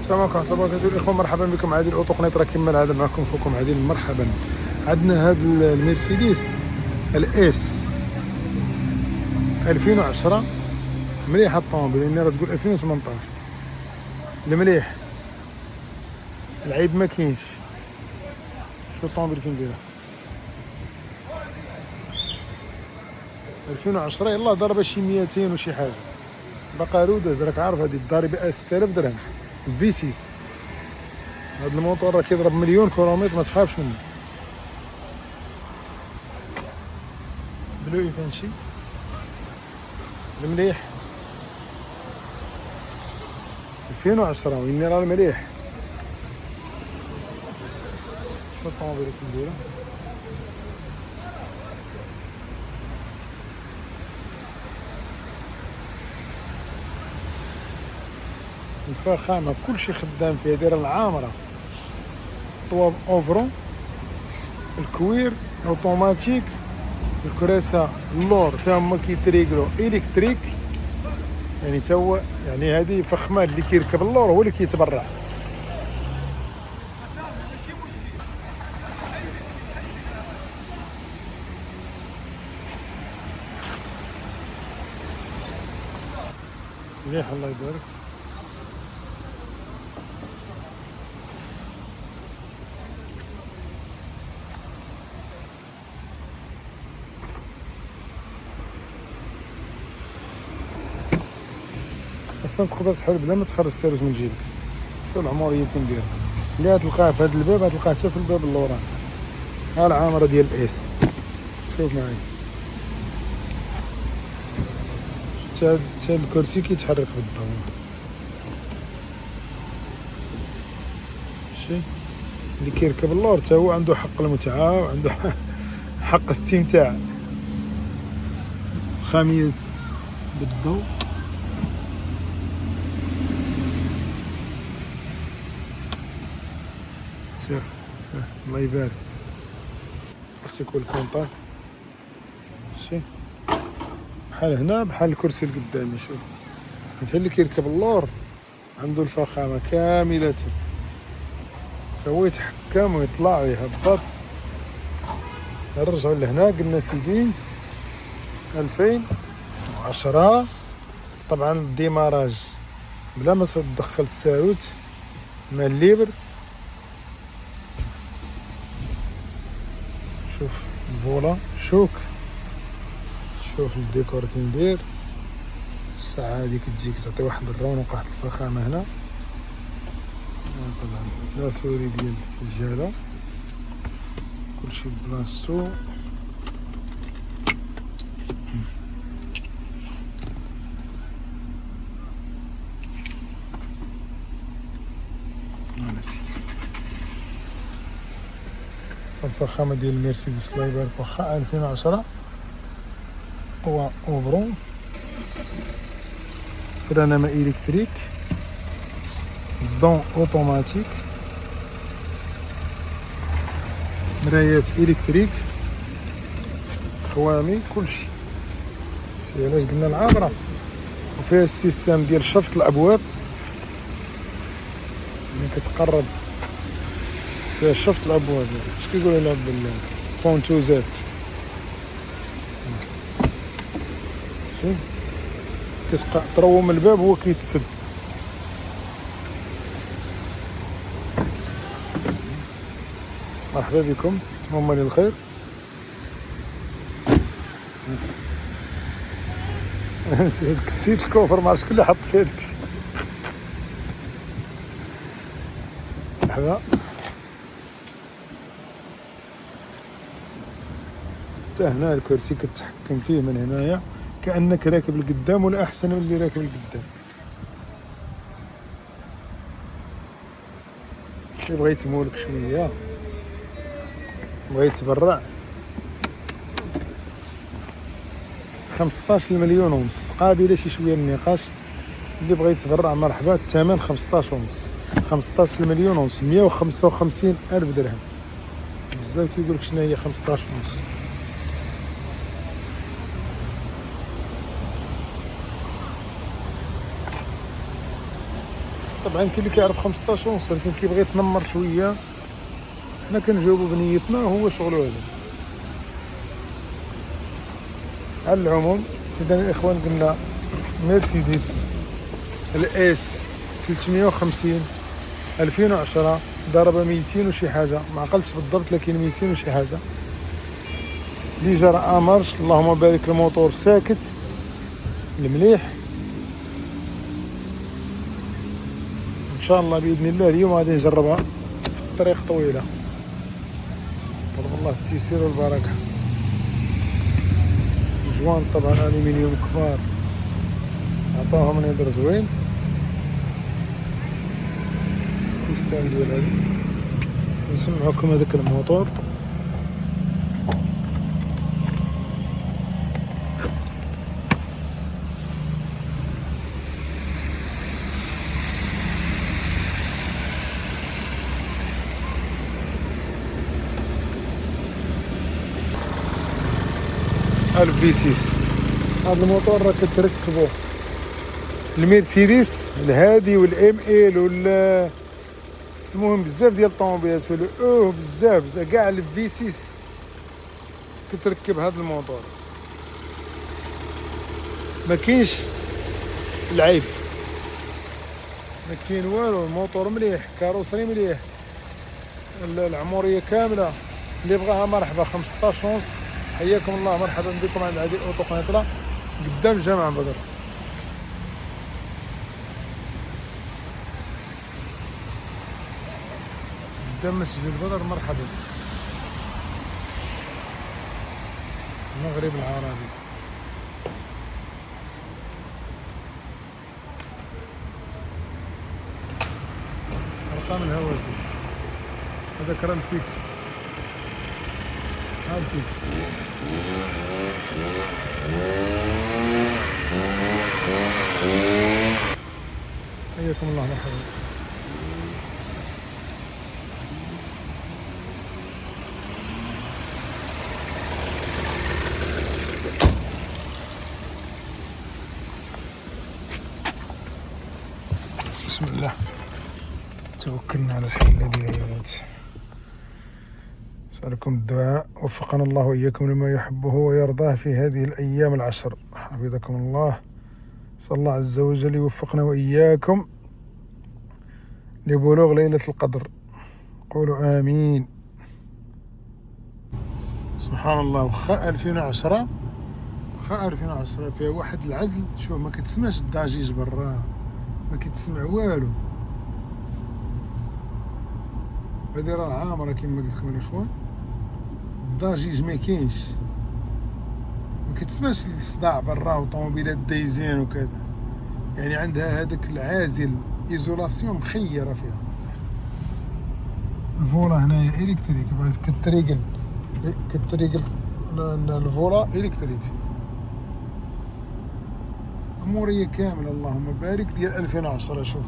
السلام عليكم ورحمة الله وبركاته الإخوة، مرحبا بكم. عادل أوتوقنيط راه كمل هذا معكم أخوكم عادل. مرحبا. عندنا هاد المرسيدس الإس 2010 مليحة الطوموبيل، اللي راه تقول 2018 المليح، العيب ما كاينش. شو الطوموبيل كي نديرها 2010 يلاه ضربة شي 200 وشي حاجة، باقا رودز راك عارف هادي الضاربة 6000 درهم في 6. هاد الموتور راه كيضرب مليون كيلومتر، ما تخافش منه. بلو فانشي المليح 2010 ويني راه المليح. شو الطوموبيل كي نديرها الفخامة، كلشي خدام فيها، دايره العامرة، طواب اوفرون، الكوير اوتوماتيك، الكراسة اللور تا هما كيتريكلو الكتريك، يعني تا هو يعني هادي فخمة، اللي كيركب اللور هو اللي كيتبرع. مليح الله يبارك. اصلا تقدر تحل بلا ما تخرج السيروس من جيبك. شو العمريه كي ندير اللي غتلقاها في هذا الباب غتلقاها حتى في الباب اللوراني. ها العامره ديال الاس، شوف معايا حتى الكرسي كيتحرك بالضوء. شي اللي كيركب اللور حتى هو عنده حق المتعه وعنده حق الاستمتاع. خامية بالضوء، شوف الله يبارك. خاص يكون الكونطاك شي بحال هنا، بحال الكرسي اللي قدامي. شوف حتى اللي كيركب اللور عنده الفخامة كاملة، تا هو يتحكم ويطلع ويهبط. نرجعو لهنا، قلنا سيدي 2010. طبعا الديماراج بلا ما تدخل الساروت مع الليبر. شوف الفولا شوك، شوف الديكور كي ندير. الساعة هادي كتجيك تعطي واحد الرونق واحد الفخامة هنا. طبعا لا سوري ديال السجالة، كلشي بلاصتو. الفخامة ديال المرسيدس الله يبارك. واخا 2010 طوا اوفرون، فرانة الكتريك، ضون اوتوماتيك، مرايات الكتريك، خوامي، كلشي. شي علاش قلنا العامرة. وفيها السيستم ديال شفط الابواب، ملي كتقرب فيها شفط الابواب. اش كيقولوا لها بالبونتوزات. شوف كتروم الباب هو كيتسد. مرحبا بكم، نتمنى الخير. نسيت الكوفر، ما عرفتش شكون اللي حط فيه داكشي. مرحبا. حتى هنا الكرسي كتحكم فيه من هنايا كأنك راكب القدام، ولا أحسن من اللي راكب القدام. اللي بغا يتمولك شوية، بغا يتبرع، 15 مليون ونص، قابلة شي شوية للنقاش. اللي بغا يتبرع مرحبا. الثمن 15 ونص، 15 مليون ونص، 155 ألف درهم. بزاف كيقولك شنو هي 15 ونص. طبعا كاين اللي كيعرف 15 ونص، ولكن كيبغي يتنمر شويه، حنا كنجاوبو بنيتنا وهو شغلو هذا. على العموم اذا الاخوان قلنا مرسيدس الاس 350 2010 ضربه 200 وشي حاجه، ما عقلتش بالضبط لكن 200 وشي حاجه. اللي جرى امرش، اللهم بارك، الموتور ساكت المليح. ان شاء الله باذن الله اليوم غادي نجربها في الطريق طويله. طلب الله التيسير والبركه. الجوان طبعا الومنيوم كبار، عطاهم نيدر زوين. السيستم ديال هادي نسمعوكم هذاك الموتور. الف V6 هذا الموتور راه كتركبوه المرسيدس الهادي والام ال المهم بزاف ديال الطوموبيلات بزاف كاع الف V6 كتركب هذا الموتور. ما كاينش العيب، ما كاين والو، الموتور مليح، كاروسري مليح، العموريه كامله. اللي بغاها مرحبا. 15 ونص، حياكم الله، مرحبا بكم عند عادل اوتو قنيطره قدام جامع بدر. قدام مسجد بدر، مرحبا. المغرب العربي. ارقام الهواتف، هذاك راه الفيكس، ها الفيكس. حياكم الله، مرحبا. بسم الله، توكلنا على الحي الذي لا يموت. أسألكم الدعاء، وفقنا الله وإياكم لما يحبه ويرضاه في هذه الأيام العشر، حفظكم الله. صلى الله عز وجل يوفقنا وإياكم لبلوغ ليلة القدر، قولوا آمين. سبحان الله، وخا 2010 فيها واحد العزل. شوف ما كتسمعش الضجيج برا، ما كتسمع والو. هادي راه عامرة كما قلت لكم الاخوان، الضجيج ما كاينش، ما كتسمعش الصداع برا وطوموبيلات دايزين وكذا. يعني عندها هذاك العازل ايزولاسيون مخيره فيها. الفولا هنايا الكتريك، كتريقل الفولا الكتريك، اموريه كامله اللهم بارك ديال 2010. شوف